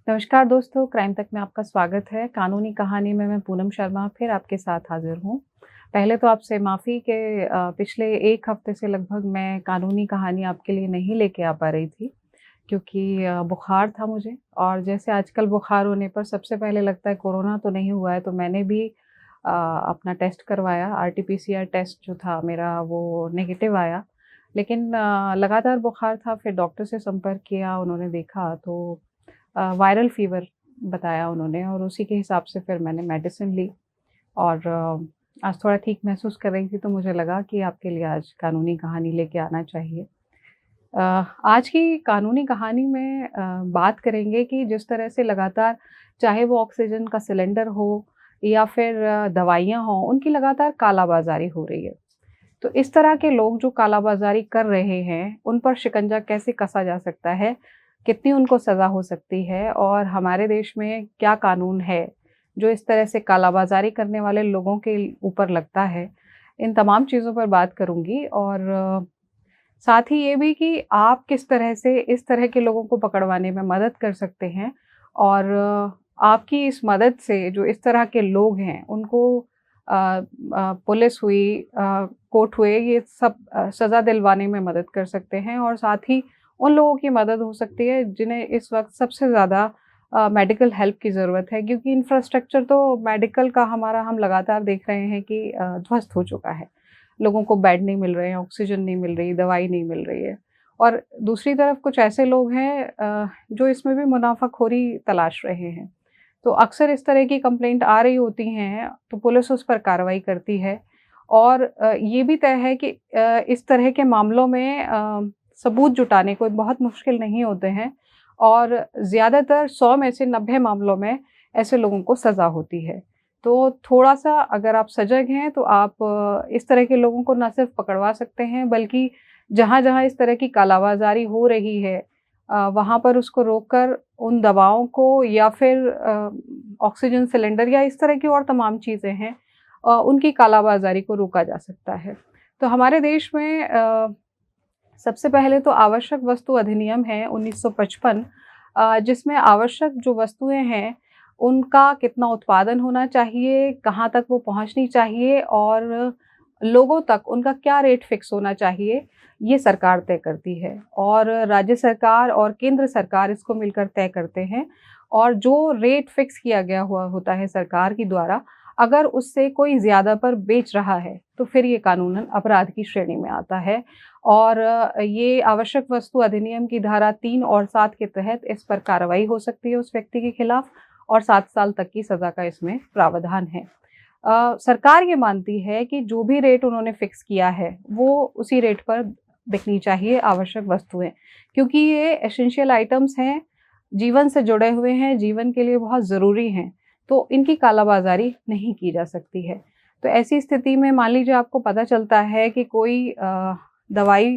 नमस्कार दोस्तों, क्राइम तक में आपका स्वागत है। कानूनी कहानी में मैं पूनम शर्मा फिर आपके साथ हाज़िर हूँ। पहले तो आपसे माफ़ी कि पिछले 1 हफ़्ते से लगभग मैं कानूनी कहानी आपके लिए नहीं लेके आ पा रही थी, क्योंकि बुखार था मुझे और जैसे आजकल बुखार होने पर सबसे पहले लगता है कोरोना तो नहीं हुआ है, तो मैंने भी अपना टेस्ट करवाया। आरटी-पीसीआर टेस्ट जो था मेरा वो नेगेटिव आया। लेकिन लगातार बुखार था, फिर डॉक्टर से संपर्क किया, उन्होंने देखा तो वायरल फ़ीवर बताया उन्होंने और उसी के हिसाब से फिर मैंने मेडिसिन ली और आज थोड़ा ठीक महसूस कर रही थी, तो मुझे लगा कि आपके लिए आज कानूनी कहानी लेके आना चाहिए। आज की कानूनी कहानी में बात करेंगे कि जिस तरह से लगातार चाहे वो ऑक्सीजन का सिलेंडर हो या फिर दवाइयाँ हों, उनकी लगातार कालाबाज़ारी हो रही है। तो इस तरह के लोग जो कालाबाज़ारी कर रहे हैं, उन पर शिकंजा कैसे कसा जा सकता है? कितनी उनको सज़ा हो सकती है? और हमारे देश में क्या कानून है, जो इस तरह से कालाबाज़ारी करने वाले लोगों के ऊपर लगता है? इन तमाम चीज़ों पर बात करूँगी और साथ ही ये भी कि आप किस तरह से इस तरह के लोगों को पकड़वाने में मदद कर सकते हैं और आपकी इस मदद से जो इस तरह के लोग हैं, उनको पुलिस हुई कोर्ट हुए, ये सब सज़ा दिलवाने में मदद कर सकते हैं और साथ ही उन लोगों की मदद हो सकती है जिन्हें इस वक़्त सबसे ज़्यादा मेडिकल हेल्प की ज़रूरत है, क्योंकि इंफ्रास्ट्रक्चर तो मेडिकल का हमारा हम लगातार देख रहे हैं कि ध्वस्त हो चुका है। लोगों को बेड नहीं मिल रहे हैं, ऑक्सीजन नहीं मिल रही, दवाई नहीं मिल रही है और दूसरी तरफ कुछ ऐसे लोग हैं जो इसमें भी मुनाफ़ाखोरी तलाश रहे हैं। तो अक्सर इस तरह की कंप्लेंट आ रही होती हैं, तो पुलिस उस पर कार्रवाई करती है और ये भी तय है कि इस तरह के मामलों में सबूत जुटाने कोई बहुत मुश्किल नहीं होते हैं और ज़्यादातर 100 में से 90 मामलों में ऐसे लोगों को सज़ा होती है। तो थोड़ा-सा अगर आप सजग हैं, तो आप इस तरह के लोगों को ना सिर्फ़ पकड़वा सकते हैं, बल्कि जहाँ-जहाँ इस तरह की कालाबाज़ारी हो रही है वहाँ पर उसको रोककर उन दवाओं को या फिर ऑक्सीजन सिलेंडर या इस तरह की और तमाम चीज़ें हैं उनकी कालाबाज़ारी को रोका जा सकता है। तो हमारे देश में सबसे पहले तो आवश्यक वस्तु अधिनियम है 1955 जिसमें आवश्यक जो वस्तुएँ हैं, उनका कितना उत्पादन होना चाहिए, कहाँ तक वो पहुँचनी चाहिए और लोगों तक उनका क्या रेट फ़िक्स होना चाहिए, ये सरकार तय करती है और राज्य सरकार और केंद्र सरकार इसको मिलकर तय करते हैं और जो रेट फ़िक्स किया गया हुआ होता है सरकार के द्वारा, अगर उससे कोई ज़्यादा पर बेच रहा है, तो फिर ये कानूनन अपराध की श्रेणी में आता है और ये आवश्यक वस्तु अधिनियम की धारा 3 और 7 के तहत इस पर कार्रवाई हो सकती है उस व्यक्ति के खिलाफ और 7 साल तक की सज़ा का इसमें प्रावधान है। सरकार ये मानती है कि जो भी रेट उन्होंने फ़िक्स किया है, वो उसी रेट पर बिकनी चाहिए आवश्यक वस्तुएँ, क्योंकि ये एसेंशियल आइटम्स हैं, जीवन से जुड़े हुए हैं, जीवन के लिए बहुत ज़रूरी हैं, तो इनकी कालाबाज़ारी नहीं की जा सकती है। तो ऐसी स्थिति में मान लीजिए आपको पता चलता है कि कोई दवाई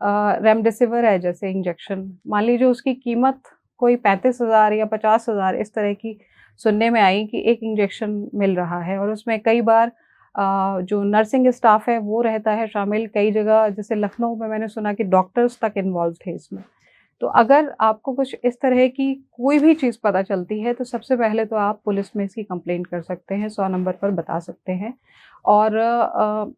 रेमडेसिविर है जैसे इंजेक्शन, मान लीजिए उसकी कीमत कोई 35,000 या 50,000 इस तरह की सुनने में आई कि एक इंजेक्शन मिल रहा है और उसमें कई बार जो नर्सिंग स्टाफ है वो रहता है शामिल, कई जगह जैसे लखनऊ में मैंने सुना कि डॉक्टर्स तक इन्वॉल्व थे इसमें। तो अगर आपको कुछ इस तरह की कोई भी चीज़ पता चलती है, तो सबसे पहले तो आप पुलिस में इसकी कंप्लेंट कर सकते हैं, 100 नंबर पर बता सकते हैं और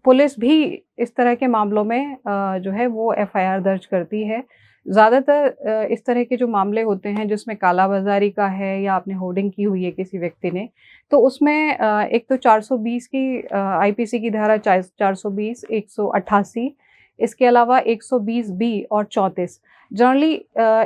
पुलिस भी इस तरह के मामलों में जो है वो एफआईआर दर्ज करती है। ज़्यादातर इस तरह के जो मामले होते हैं जिसमें कालाबाज़ारी का है या आपने होर्डिंग की हुई है किसी व्यक्ति ने, तो उसमें एक तो 420 की आईपीसी की धारा 420, 188 इसके अलावा 120 बी और 34 जनरली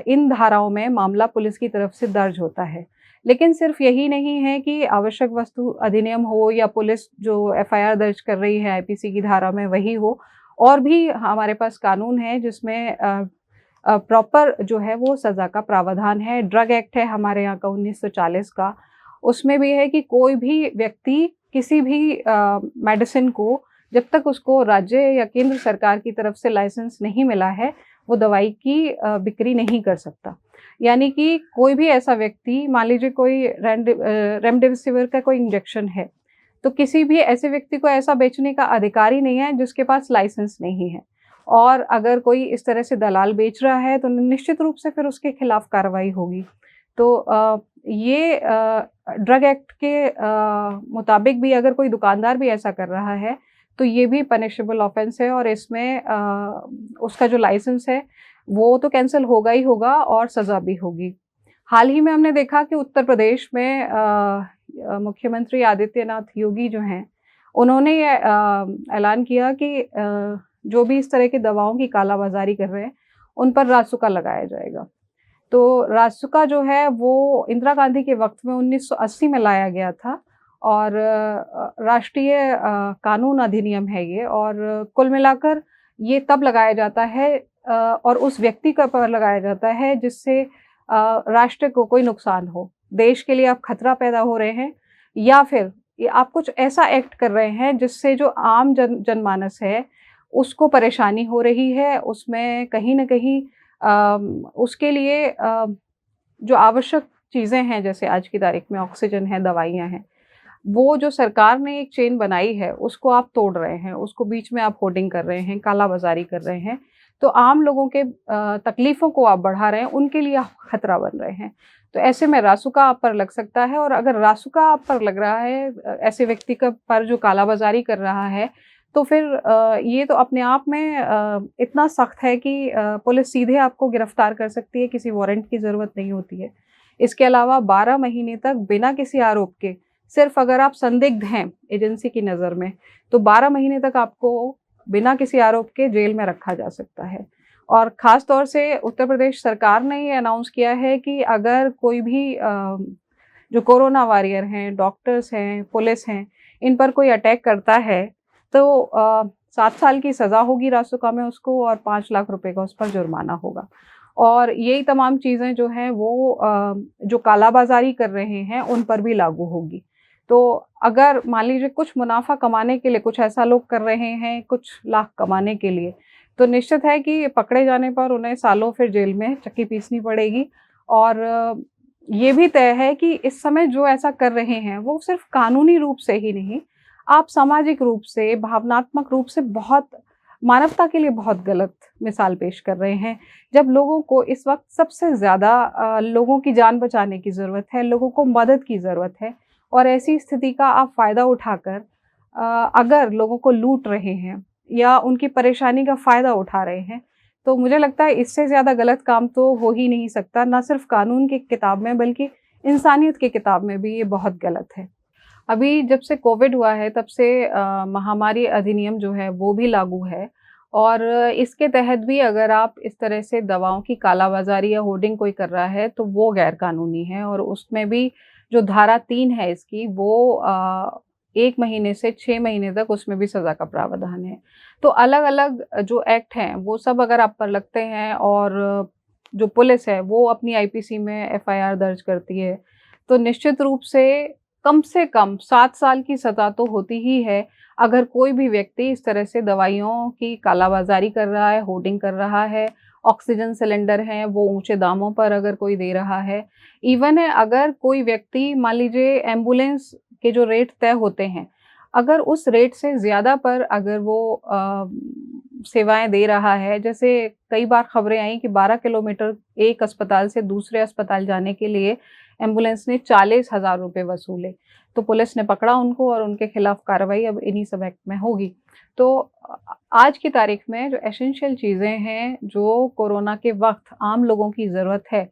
इन धाराओं में मामला पुलिस की तरफ से दर्ज होता है। लेकिन सिर्फ़ यही नहीं है कि आवश्यक वस्तु अधिनियम हो या पुलिस जो एफआईआर दर्ज कर रही है आईपीसी की धारा में वही हो, और भी हमारे पास कानून है जिसमें प्रॉपर जो है वो सज़ा का प्रावधान है। ड्रग एक्ट है हमारे यहाँ का 1940 का, उसमें भी है कि कोई भी व्यक्ति किसी भी मेडिसिन को जब तक उसको राज्य या केंद्र सरकार की तरफ से लाइसेंस नहीं मिला है, वो दवाई की बिक्री नहीं कर सकता। यानी कि कोई भी ऐसा व्यक्ति, मान लीजिए कोई रेमडेसिविर का कोई इंजेक्शन है, तो किसी भी ऐसे व्यक्ति को ऐसा बेचने का अधिकार ही नहीं है जिसके पास लाइसेंस नहीं है। और अगर कोई इस तरह से दलाल बेच रहा है तो निश्चित रूप से फिर उसके खिलाफ कार्रवाई होगी। तो ये ड्रग एक्ट के मुताबिक भी अगर कोई दुकानदार भी ऐसा कर रहा है, तो ये भी पनिशेबल ऑफेंस है और इसमें उसका जो लाइसेंस है, वो तो कैंसल होगा ही होगा और सज़ा भी होगी। हाल ही में हमने देखा कि उत्तर प्रदेश में मुख्यमंत्री आदित्यनाथ योगी जो हैं, उन्होंने ये ऐलान किया कि जो भी इस तरह की दवाओं की कालाबाज़ारी कर रहे हैं, उन पर रासुका लगाया जाएगा। तो रासुका जो है वो इंदिरा गांधी के वक़्त में 1980 में लाया गया था और राष्ट्रीय कानून अधिनियम है ये और कुल मिलाकर ये तब लगाया जाता है और उस व्यक्ति का पर लगाया जाता है जिससे राष्ट्र को कोई नुकसान हो। देश के लिए आप खतरा पैदा हो रहे हैं या फिर ये आप कुछ ऐसा एक्ट कर रहे हैं जिससे जो आम जनमानस है, उसको परेशानी हो रही है, उसमें कहीं न कहीं उसके लिए जो आवश्यक चीज़ें हैं जैसे आज की तारीख में ऑक्सीजन है, दवाइयाँ हैं, वो जो सरकार ने एक चेन बनाई है उसको आप तोड़ रहे हैं, उसको बीच में आप होर्डिंग कर रहे हैं, कालाबाज़ारी कर रहे हैं। तो आम लोगों के तकलीफ़ों को आप बढ़ा रहे हैं, उनके लिए आप खतरा बन रहे हैं। तो ऐसे में रासुका आप पर लग सकता है और अगर रासुका आप पर लग रहा है ऐसे व्यक्ति का पर जो कालाबाज़ारी कर रहा है, तो फिर ये तो अपने आप में इतना सख्त है कि पुलिस सीधे आपको गिरफ्तार कर सकती है, किसी वारंट की ज़रूरत नहीं होती है। इसके अलावा 12 महीने तक बिना किसी आरोप के, सिर्फ़ अगर आप संदिग्ध हैं एजेंसी की नज़र में, तो 12 महीने तक आपको बिना किसी आरोप के जेल में रखा जा सकता है। और ख़ास तौर से उत्तर प्रदेश सरकार ने ये अनाउंस किया है कि अगर कोई भी जो कोरोना वॉरियर हैं, डॉक्टर्स हैं, पुलिस हैं, इन पर कोई अटैक करता है तो 7 साल की सज़ा होगी रासुका में उसको और 5 लाख रुपए का उस पर जुर्माना होगा। और यही तमाम चीज़ें जो हैं वो जो कालाबाज़ारी कर रहे हैं उन पर भी लागू होगी। तो अगर मान लीजिए कुछ मुनाफ़ा कमाने के लिए कुछ ऐसा लोग कर रहे हैं, कुछ लाख कमाने के लिए, तो निश्चित है कि पकड़े जाने पर उन्हें सालों फिर जेल में चक्की पीसनी पड़ेगी। और ये भी तय है कि इस समय जो ऐसा कर रहे हैं वो सिर्फ़ कानूनी रूप से ही नहीं, आप सामाजिक रूप से, भावनात्मक रूप से बहुत मानवता के लिए बहुत गलत मिसाल पेश कर रहे हैं। जब लोगों को इस वक़्त सबसे ज़्यादा लोगों की जान बचाने की ज़रूरत है, लोगों को मदद की ज़रूरत है और ऐसी स्थिति का आप फ़ायदा उठाकर अगर लोगों को लूट रहे हैं या उनकी परेशानी का फ़ायदा उठा रहे हैं, तो मुझे लगता है इससे ज़्यादा गलत काम तो हो ही नहीं सकता, ना सिर्फ़ कानून की किताब में बल्कि इंसानियत की किताब में भी ये बहुत गलत है। अभी जब से कोविड हुआ है तब से महामारी अधिनियम जो है वो भी लागू है और इसके तहत भी अगर आप इस तरह से दवाओं की कालाबाज़ारी या होर्डिंग कोई कर रहा है तो वो गैर कानूनी है और उसमें भी जो धारा 3 है इसकी वो 1 महीने से 6 महीने तक उसमें भी सज़ा का प्रावधान है। तो अलग-अलग जो एक्ट हैं वो सब अगर आप पर लगते हैं और जो पुलिस है वो अपनी आईपीसी में एफआईआर दर्ज करती है, तो निश्चित रूप से कम 7 साल की सज़ा तो होती ही है, अगर कोई भी व्यक्ति इस तरह से दवाइयों की कालाबाज़ारी कर रहा है, होर्डिंग कर रहा है, ऑक्सीजन सिलेंडर हैं, वो ऊँचे दामों पर अगर कोई दे रहा है। इवन है अगर कोई व्यक्ति मान लीजिए एम्बुलेंस के जो रेट तय होते हैं, अगर उस रेट से ज़्यादा पर अगर वो सेवाएँ दे रहा है, जैसे कई बार खबरें आई कि 12 किलोमीटर एक अस्पताल से दूसरे अस्पताल जाने के लिए एम्बुलेंस ने 40,000 रुपए वसूले। तो पुलिस ने पकड़ा उनको और उनके खिलाफ कार्रवाई अब इन्हीं सब एक्ट में होगी। तो आज की तारीख में जो एसेंशियल चीज़ें हैं, जो कोरोना के वक़्त आम लोगों की ज़रूरत है,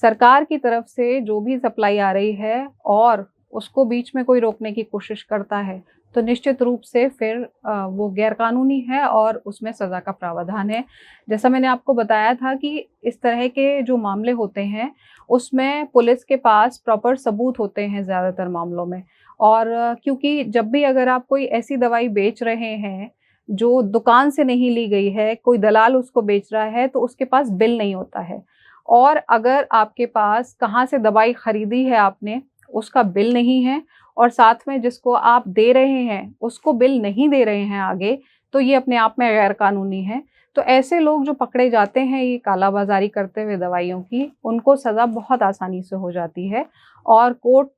सरकार की तरफ से जो भी सप्लाई आ रही है और उसको बीच में कोई रोकने की कोशिश करता है, तो निश्चित रूप से फिर वो गैरकानूनी है और उसमें सज़ा का प्रावधान है। जैसा मैंने आपको बताया था कि इस तरह के जो मामले होते हैं, उसमें पुलिस के पास प्रॉपर सबूत होते हैं ज़्यादातर मामलों में और क्योंकि जब भी अगर आप कोई ऐसी दवाई बेच रहे हैं, जो दुकान से नहीं ली गई है, कोई दलाल उसको बेच रहा है, तो उसके पास बिल नहीं होता है और अगर आपके पास कहाँ से दवाई खरीदी है आपने, उसका बिल नहीं है और साथ में जिसको आप दे रहे हैं, उसको बिल नहीं दे रहे हैं आगे, तो ये अपने आप में गैर कानूनी है। तो ऐसे लोग जो पकड़े जाते हैं ये कालाबाज़ारी करते हुए दवाइयों की, उनको सज़ा बहुत आसानी से हो जाती है और कोर्ट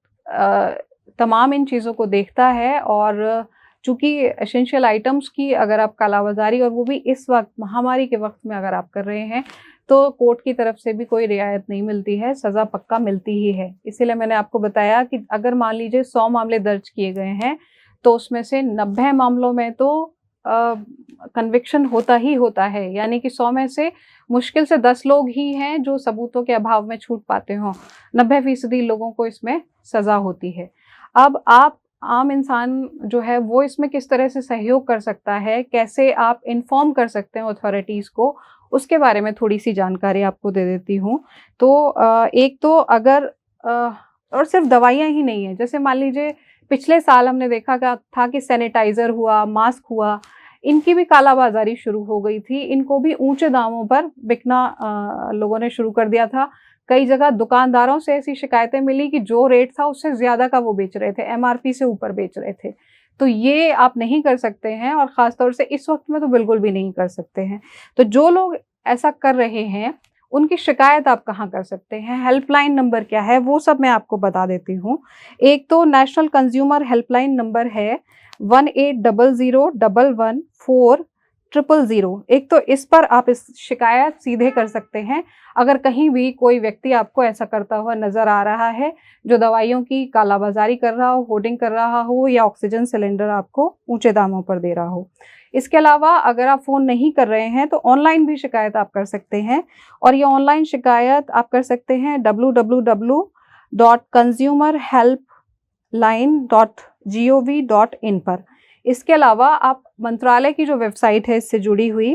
तमाम इन चीज़ों को देखता है और चूँकि एसेंशियल आइटम्स की अगर आप कालाबाज़ारी और वो भी इस वक़्त महामारी के वक़्त में अगर आप कर रहे हैं, तो कोर्ट की तरफ से भी कोई रियायत नहीं मिलती है, सज़ा पक्का मिलती ही है। इसीलिए मैंने आपको बताया कि अगर मान लीजिए 100 मामले दर्ज किए गए हैं, तो उसमें से 90 मामलों में तो कन्विक्शन होता ही होता है, यानी कि 100 में से मुश्किल से 10 लोग ही हैं जो सबूतों के अभाव में छूट पाते हों। 90% लोगों को इसमें सज़ा होती है। अब आप आम इंसान जो है वो इसमें किस तरह से सहयोग कर सकता है, कैसे आप इन्फॉर्म कर सकते हैं अथॉरिटीज़ को, उसके बारे में थोड़ी-सी जानकारी आपको दे देती हूँ। तो एक तो अगर और सिर्फ़ दवाइयाँ ही नहीं हैं, जैसे मान लीजिए पिछले साल हमने देखा था कि सैनिटाइज़र हुआ, मास्क हुआ, इनकी भी कालाबाज़ारी शुरू हो गई थी। इनको भी ऊँचे दामों पर बिकना लोगों ने शुरू कर दिया था। कई जगह दुकानदारों से ऐसी शिकायतें मिली कि जो रेट था उससे ज़्यादा का वो बेच रहे थे, एमआरपी से ऊपर बेच रहे थे। तो ये आप नहीं कर सकते हैं और ख़ास तौर से इस वक़्त में तो बिल्कुल भी नहीं कर सकते हैं। तो जो लोग ऐसा कर रहे हैं, उनकी शिकायत आप कहाँ कर सकते हैं? हेल्पलाइन नंबर क्या है, वो सब मैं आपको बता देती हूँ। एक तो नेशनल कंज़्यूमर हेल्पलाइन नंबर है 1800111400। एक तो इस पर आप इस शिकायत सीधे कर सकते हैं। अगर कहीं भी कोई व्यक्ति आपको ऐसा करता हुआ नज़र आ रहा है, जो दवाइयों की कालाबाज़ारी कर रहा हो, होर्डिंग कर रहा हो या ऑक्सीजन सिलेंडर आपको ऊँचे दामों पर दे रहा हो। इसके अलावा अगर आप फ़ोन नहीं कर रहे हैं तो ऑनलाइन भी शिकायत आप कर सकते हैं और ये ऑनलाइन शिकायत आप कर सकते हैं www.consumerhelpline.gov.in पर। इसके अलावा आप मंत्रालय की जो वेबसाइट है इससे जुड़ी हुई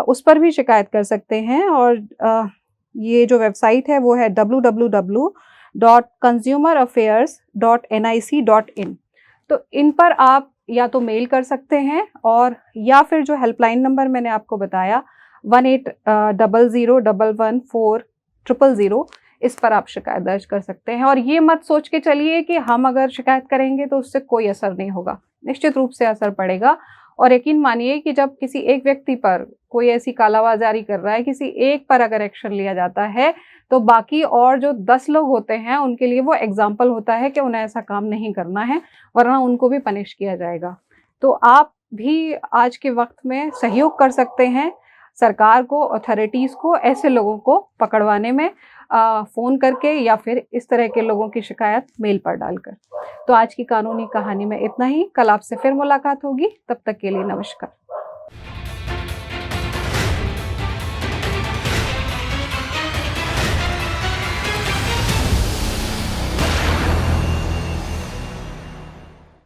उस पर भी शिकायत कर सकते हैं और ये जो वेबसाइट है वो है www.consumeraffairs.nic.in। तो इन पर आप या तो मेल कर सकते हैं और या फिर जो हेल्पलाइन नंबर मैंने आपको बताया 1800111400 इस पर आप शिकायत दर्ज कर सकते हैं। और ये मत सोच के चलिए कि हम अगर शिकायत करेंगे तो उससे कोई असर नहीं होगा, निश्चित रूप से असर पड़ेगा। और यकीन मानिए कि जब किसी एक व्यक्ति पर कोई ऐसी कालाबाज़ारी कर रहा है, किसी एक पर अगर एक्शन लिया जाता है, तो बाकी और जो 10 लोग होते हैं उनके लिए वो एग्ज़ाम्पल होता है कि उन्हें ऐसा काम नहीं करना है, वरना उनको भी पनिश किया जाएगा। तो आप भी आज के वक़्त में सहयोग कर सकते हैं सरकार को, अथॉरिटीज़ को, ऐसे लोगों को पकड़वाने में फ़ोन करके या फिर इस तरह के लोगों की शिकायत मेल पर डालकर। तो आज की कानूनी कहानी में इतना ही। कल आपसे फिर मुलाकात होगी, तब तक के लिए नमस्कार।